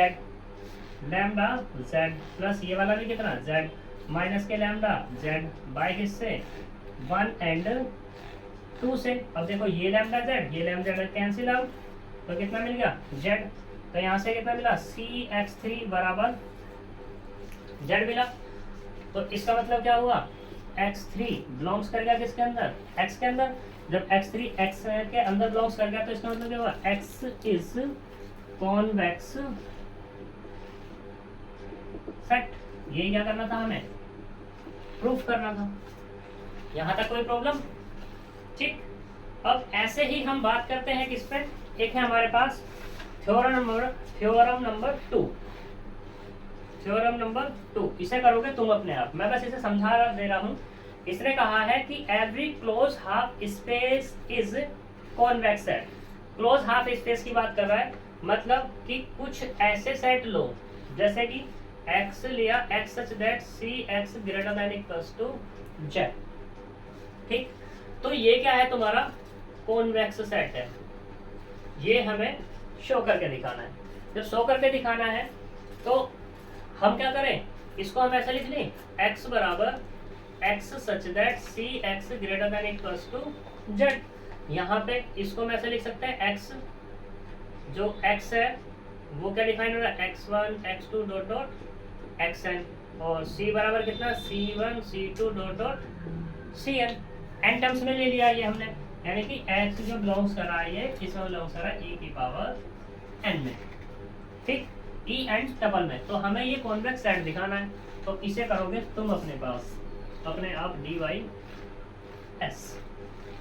लैम्डा z प्लस ये वाला भी कितना z माइनस के लैम्डा z बाय किससे 1 एंड 2 से। अब देखो ये लैम्डा z ये लैम्डा z कैंसिल आउट, तो कितना मिल गया z, तो यहाँ से कितना मिला c x3 बराबर z मिला। तो इसका मतलब क्या हुआ, x3 बिलोंग्स कर गया किसके अंदर, x के अंदर, जब x3 x के अंदर बिलोंग्स कर गया तो इसका मतलब क्या हुआ, x इज कॉन्वेक्स सेट। यही क्या करना था हमें, प्रूफ करना था। यहाँ तक कोई प्रॉब्लम, ठीक। अब ऐसे ही हम बात करते हैं किस पे, एक है हमारे पास थ्योरम नंबर 2, इसे करोगे तुम अपने आप, मैं बस इसे समझा दे रहा हूँ। इसने कहा है कि every close half space is convex set. Close half space की बात कर रहा है, मतलब कि कुछ ऐसे सेट लो जैसे कि x लिया x such that cx greater than equals to z, ठीक। तो ये क्या है तुम्हारा कॉन्वेक्स सेट है, ये हमें शो करके दिखाना है। जब शो करके दिखाना है तो हम क्या करें, इसको हम ऐसा लिख लें x बराबर x such that cx greater than equals to z। यहाँ पे इसको हम ऐसे लिख सकते हैं x, जो x है वो क्या डिफाइन हो रहा है x1 x2 dot dot xn, और c बराबर कितना c1 c2 dot dot cn, n terms में ले लिया ये हमने, यानी कि x जो बिलोंग्स कर रहा है ये इसमें बिलोंग्स कर रहा है e की पावर n में, ठीक, e एंड डबल में। तो हमें ये कॉन्वेक्स सेट दिखाना है, तो इसे करोगे तुम अपने पास अपने आप dy/s,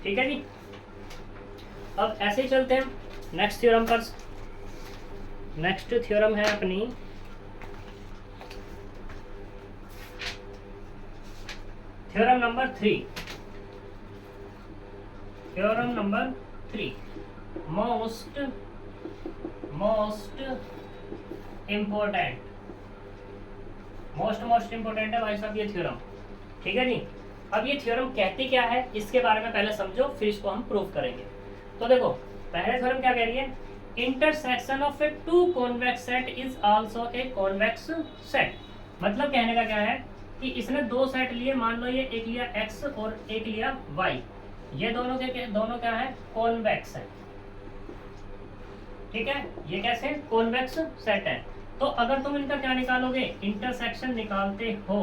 ठीक है जी। अब ऐसे ही चलते हैं नेक्स्ट थ्योरम पर। नेक्स्ट थ्योरम है अपनी theorem number 3, theorem number 3, most important है भाई साहब ये थ्योरम, ठीक है जी। अब ये थ्योरम कहती क्या है इसके बारे में पहले समझो, फिर इसको हम प्रूव करेंगे। तो देखो पहले थ्योरम क्या कह रही है, intersection of a two convex set is also a convex set. मतलब कहने का क्या है कि इसने दो सेट लिए, मान लो ये एक लिया x और एक लिया y, ये दोनों क्या है कॉन्वेक्स है, ठीक है, ये कैसे कॉन्वेक्स सेट है। तो अगर तुम इनका क्या निकालोगे, इंटरसेक्शन निकालते हो,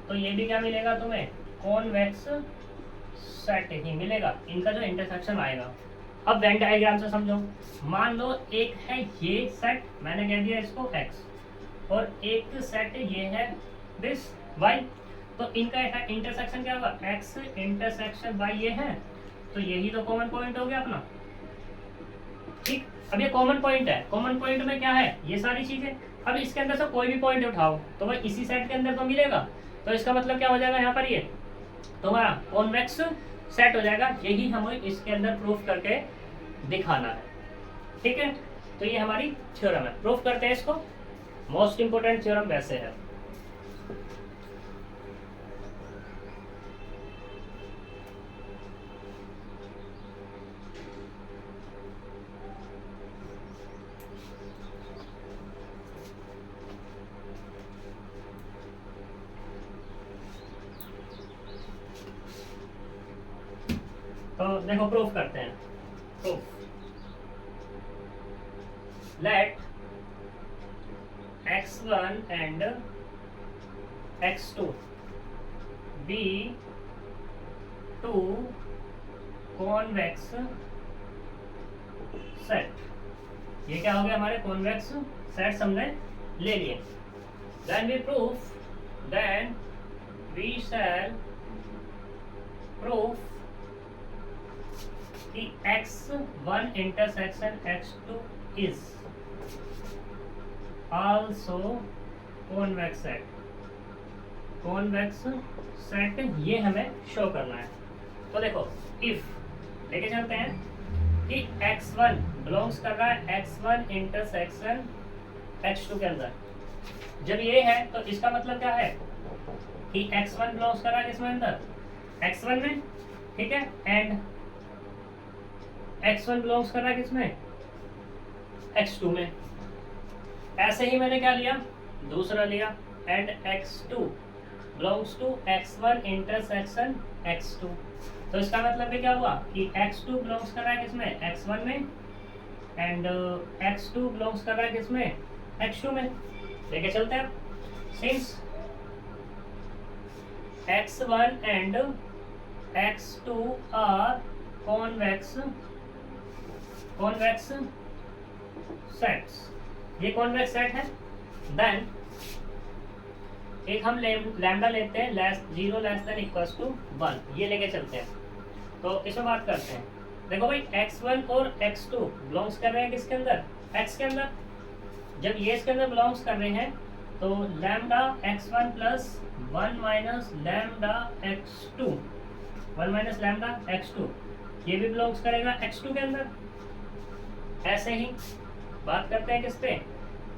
तो ये भी क्या मिलेगा तुम्हें कॉन्वेक्स सेट ही मिलेगा, इनका जो इंटरसेक्शन आएगा। अब वेन डायग्राम से समझो, मान लो एक है ये सेट, मैंने कह दिया इसको x, और एक सेट ये है दिस y, तो इनका इंटरसेक्शन क्या होगा x इंटरसेक्शन y ये है, तो यही तो कॉमन पॉइंट हो गया अपना, ठीक। अब ये कॉमन पॉइंट है, कॉमन पॉइंट में क्या है ये सारी चीजें, अब इसके अंदर से कोई भी पॉइंट उठाओ तो वह इसी सेट के अंदर तो मिलेगा, तो इसका मतलब क्या हो जाएगा यहाँ पर ये तुम्हारा कॉन्वेक्स सेट हो जाएगा। यही हमें इसके अंदर प्रूफ करके दिखाना है, ठीक है। तो ये हमारी थ्योरम है, प्रूफ करते हैं इसको। मोस्ट इंपोर्टेंट थ्योरम वैसे है, तो देखो प्रूफ करते हैं। Proof, let x1 and x2 be two convex set. ये क्या हो गया हमारे कॉन्वेक्स सेट हमने ले लिए। Then we proof then we shall prove कि x1 intersection x2 is also convex set. Convex set ये हमें शो करना है. तो देखो इफ लेके चलते हैं कि x1 बिलोंग्स कर रहा है x1 इंटरसेक्शन x2 के अंदर. जब ये है तो इसका मतलब क्या है कि x1 बिलोंग्स कर रहा है किसमें अंदर x1 में, ठीक है, एंड x1 बिलोंग्स कर रहा है किसमें x2 में. ऐसे ही मैंने क्या लिया, दूसरा लिया, and x2 belongs to x1 intersection x2. तो इसका मतलब भी क्या हुआ कि x2 बिलोंग्स कर रहा है किसमें x1 में, एंड x2 बिलोंग्स कर रहा है किसमें x2 में. लेके चलते हैं. Since x1 and x2 are convex sets, ये कॉन्वेक्स सेट है, देन एक हम लैम्डा लेते हैं zero less than equals to 1, ये लेके चलते हैं. तो इसमें बात करते हैं. देखो भाई x1 और x2 बिलोंग्स कर रहे हैं किसके अंदर x के अंदर. जब ये इसके अंदर बिलोंग्स कर रहे हैं तो lambda x1 plus 1 minus lambda x2, 1 minus lambda x2 ये भी बिलोंग्स करेगा x2 के अंदर. ऐसे ही बात करते हैं किस पे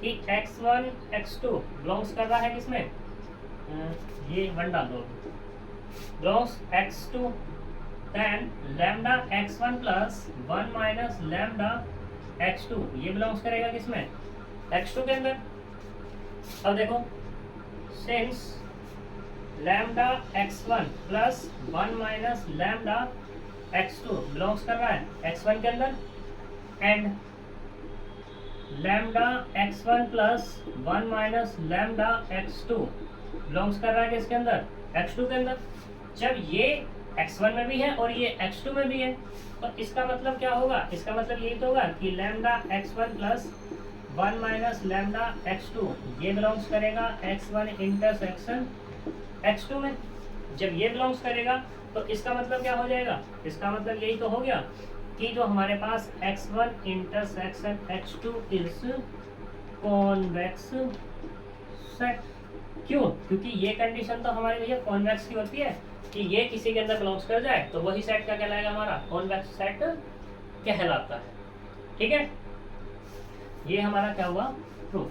कि x1 x2 बिलोंग्स कर रहा है किसमें, ये 1 डाल दो, belongs x2, then lambda x1 plus 1 minus lambda x2 ये बिलोंग्स करेगा किसमें x2 के अंदर. अब देखो since lambda x1 plus 1 minus lambda x2 belongs कर रहा है x1 के अंदर, and lambda x1 plus 1 minus lambda x2 belongs कर रहा है किसके अंदर x2 के अंदर. जब ये x1 में भी है और ये x2 में भी है तो इसका मतलब क्या होगा, इसका मतलब यही तो होगा कि lambda x1 plus 1 minus lambda x2 ये बिलोंग्स करेगा x1 इंटरसेक्शन x2 में. जब ये बिलोंग्स करेगा तो इसका मतलब क्या हो जाएगा, इसका मतलब यही तो हो गया कि जो हमारे पास x1 intersection x2 is convex set. क्यों, क्योंकि ये कंडीशन तो हमारी भैया कॉन्वेक्स की होती है कि ये किसी के अंदर बिलोंग्स कर जाए तो वही सेट क्या कहलाएगा, हमारा कॉन्वेक्स सेट कहलाता है. ठीक है, ये हमारा क्या हुआ प्रूफ.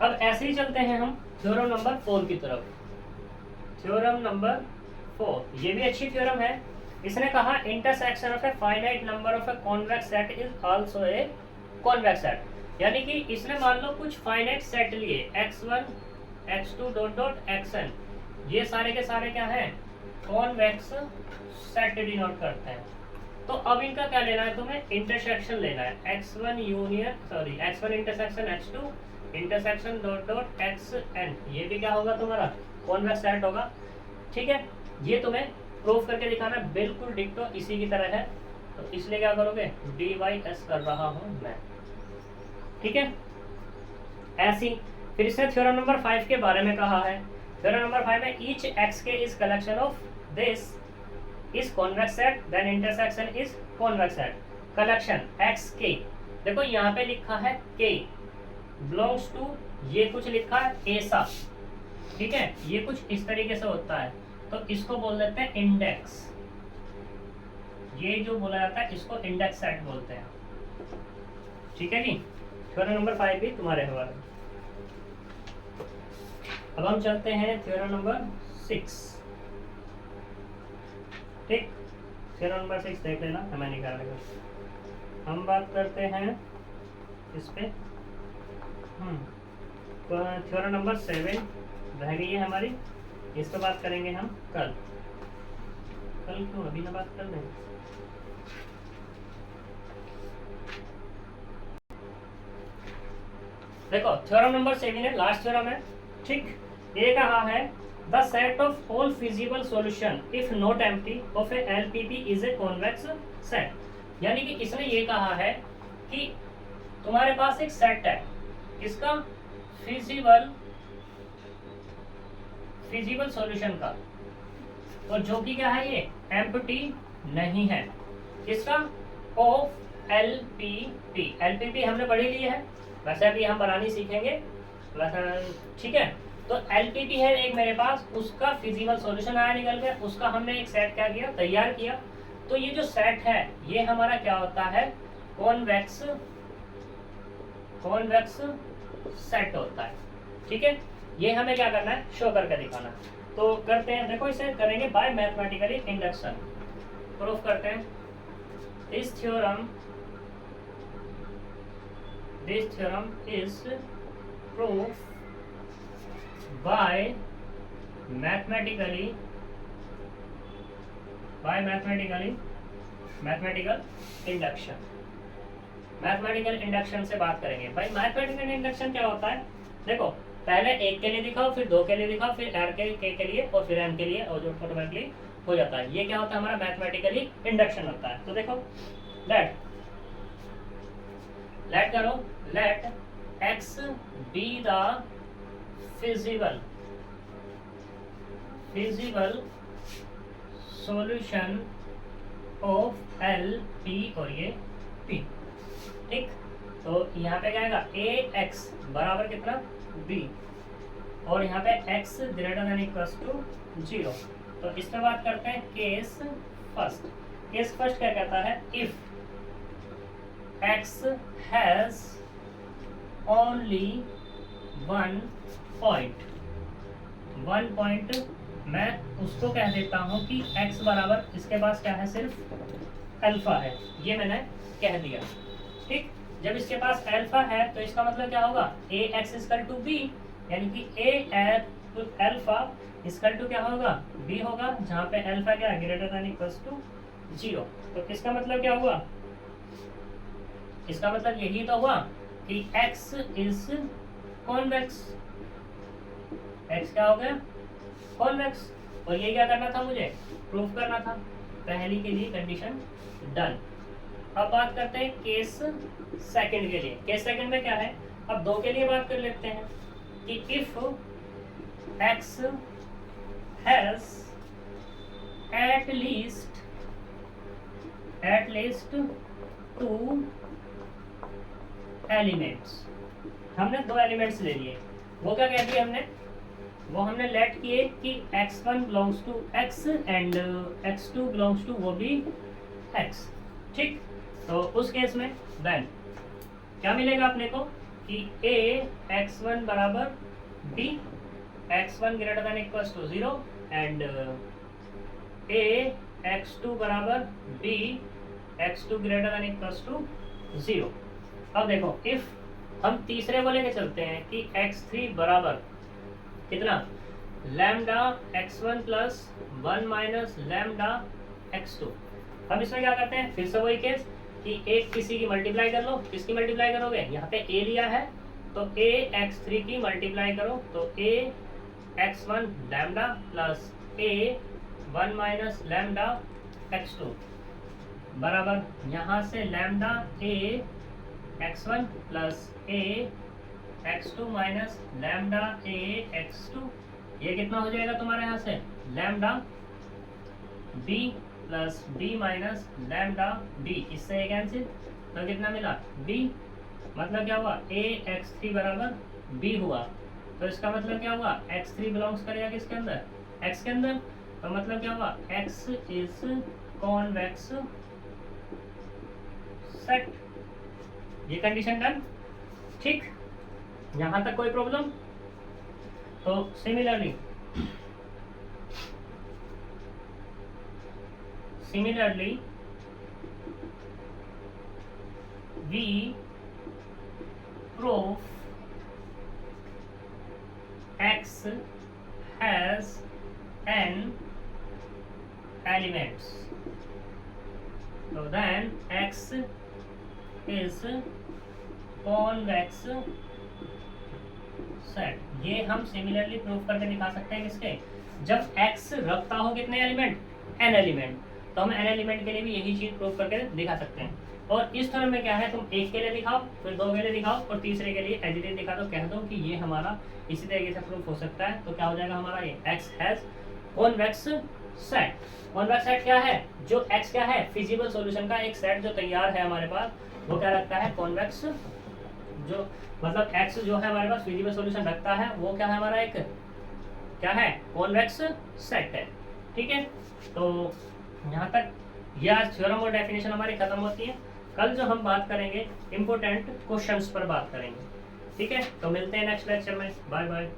अब ऐसे ही चलते हैं हम थ्योरम नंबर 4 की तरफ. थ्योरम नंबर 4 ये भी अच्छी थ्योरम है. इसने कहा intersection of a finite number of a convex set is also a convex set. यानी कि इसने मान लो कुछ फाइनाइट सेट लिए x1 x2 dot dot xn, ये सारे के सारे क्या हैं कॉन्वेक्स सेट डिनोट करते हैं. तो अब इनका क्या लेना है तुम्हें, इंटरसेक्शन लेना है x1 intersection x2 intersection dot dot xn, ये भी क्या होगा तुम्हारा कॉन्वेक्स सेट होगा. ठीक है, ये तुम्हें प्रूफ करके दिखाना बिल्कुल डिक्टो इसी की तरह है. तो इसलिए क्या करोगे, dy/s कर रहा हूं मैं. ठीक है, ऐसी फिर इसने थ्योरम नंबर 5 के बारे में कहा है. थ्योरम नंबर 5 में ईच x के is collection of this is convex set then intersection is convex set. Collection x के, देखो यहाँ पे लिखा है k बिलोंग्स टू, ये कुछ लिखा है ऐसा. ठीक है, ये कुछ इस तरीके से होता है तो इसको बोल देते हैं इंडेक्स. ये जो बोला जाता है इसको इंडेक्स सेट बोलते हैं. ठीक है जी, थ्योरम नंबर 5 भी तुम्हारे हवाले. अब हम चलते हैं थ्योरम नंबर 6. ठीक, थ्योरम नंबर 6 देख लेना, हमें निकाल लेगा. हम बात करते हैं इस पे. थ्योरम नंबर 7 रह गई है हमारी, इस पर बात करेंगे हम कल. क्यों अभी ना बात कर लें. देखो थ्योरम नंबर 7 है, लास्ट थ्योरम है. ठीक, ये कहा है the set of all feasible solution if not empty of A LPP is a convex set. यानी कि इसने ये कहा है कि तुम्हारे पास एक सेट है, इसका फिजिबल फिजिबल सॉल्यूशन का, तो जो कि क्या है ये एम्प्टी नहीं है, इसका ऑफ एलपीपी। एलपीपी हमने पढ़ ही लिया है, वैसे अभी हम बनानी सीखेंगे वैसे, ठीक है। तो एलपीपी है एक मेरे पास, उसका फिजिबल सॉल्यूशन आया निकल गया, उसका हमने एक सेट क्या किया, तैयार किया। तो ये जो सेट है ये हमारा क्या होता है, कॉन्वेक्स सेट होता है, ठीक है। ये हमें क्या करना है, शो करके दिखाना। तो करते हैं, देखो इसे करेंगे बाय मैथमेटिकली इंडक्शन, प्रूफ करते हैं। This theorem is proof bye mathematical induction. Mathematical induction से बात करेंगे भाई। मैथमेटिकल इंडक्शन क्या होता है, देखो पहले एक के लिए दिखाओ, फिर दो के लिए दिखाओ, फिर आर के लिए और फिर एन के लिए, और जो ऑटोमेटिकली हो जाता है। ये क्या होता है, हमारा मैथमेटिकली इंडक्शन होता है। तो देखो let x be the feasible solution of L P और ये पी, ठीक। तो यहाँ पे क्या आएगा, ए एक्स बराबर कितना बी, और यहाँ पे x greater than equals to 0। तो इस पे बात करते हैं केस फर्स्ट क्या कहता है, if x has only one point, मैं उसको कह देता हूँ कि x बराबर इसके पास क्या है, सिर्फ अल्फा है, ये मैंने कह दिया, ठीक। जब इसके पास अल्फा है तो इसका मतलब क्या होगा, ए एक्स इक्वल टू बी, यानी कि ए अल्फा इक्वल टू क्या होगा, बी होगा, जहाँ पे अल्फा क्या है, ग्रेटर देन इक्वल्स टू 0। तो इसका मतलब क्या हुआ, इसका मतलब यही तो हुआ कि x इज कॉन्वेक्स, x क्या हो गया, कॉन्वेक्स। और ये क्या करना था, मुझे प्रूफ करना था। पहली के लिए कंडीशन डन। अब बात करते हैं केस सेकंड के लिए। केस सेकंड में क्या है, अब दो के लिए बात कर लेते हैं कि if x has at least 2 elements. हमने 2 एलिमेंट्स ले लिए, वो क्या कह दिए हमने, वो हमने लेट किए कि x1 belongs to x and x2 belongs to वो भी x, ठीक। तो उस केस में देन क्या मिलेगा अपने को कि a x1 बराबर b, x1 greater than equals to 0 and a x2 बराबर b, x2 greater than equals to 0। अब देखो इफ हम तीसरे को लेके चलते हैं कि x3 बराबर कितना, lambda x1 plus 1 minus lambda x2। हम इसमें क्या करते हैं, फिर से वही केस कि एक किसी की मल्टीप्लाई कर लो, किसकी मल्टीप्लाई करोगे, यहाँ पे a लिया है तो a x3 की मल्टीप्लाई करो, तो a x1 lambda plus a 1 minus lambda x2 बराबर यहाँ से lambda a x1 plus a x2 minus lambda a x2, ये कितना हो जाएगा तुम्हारे यहाँ से, lambda b plus b minus lambda b, इससे एक कैंसिल, तो कितना मिला b, मतलब क्या हुआ a x3 बराबर b हुआ। तो इसका मतलब क्या हुआ, x3 बिलोंग्स करेगा किसके अंदर, x के अंदर। तो मतलब क्या हुआ, x इज कॉन्वेक्स सेट। ये कंडीशन डन, ठीक। यहाँ तक कोई प्रॉब्लम। तो similarly we prove x has n elements, so then x is convex set. ये हम सिमिलरली प्रूफ करके दिखा सकते हैं किसके, जब x रखता हो कितने एलिमेंट, n एलिमेंट, तो हम n एलिमेंट के लिए भी यही चीज प्रूफ करके दिखा सकते हैं। और इस थ्योरम में क्या है, तुम एक के लिए दिखाओ, फिर दो के लिए दिखाओ और तीसरे के लिए एज इट इज दिखा दो, कह दो कि ये हमारा इसी तरीके से प्रूफ हो सकता है। तो क्या हो जाएगा हमारा, ये x has convex set. Convex set क्या है, जो एक्स क्या है, फिजिबल सॉल्यूशन का एक सेट जो तैयार है हमारे पास, वो क्या रखता है, कॉन्वेक्स, जो मतलब एक्स जो है हमारे पास फिजिबल सॉल्यूशन रखता है, वो क्या है हमारा एक क्या है, कॉन्वेक्स सेट है। ठीक है, तो यहाँ तक यह थ्योरम और डेफिनेशन हमारी खत्म होती है। कल जो हम बात करेंगे इम्पोर्टेंट क्वेश्चंस पर बात करेंगे। ठीक है, तो मिलते हैं नेक्स्ट लेक्चर में। Bye bye.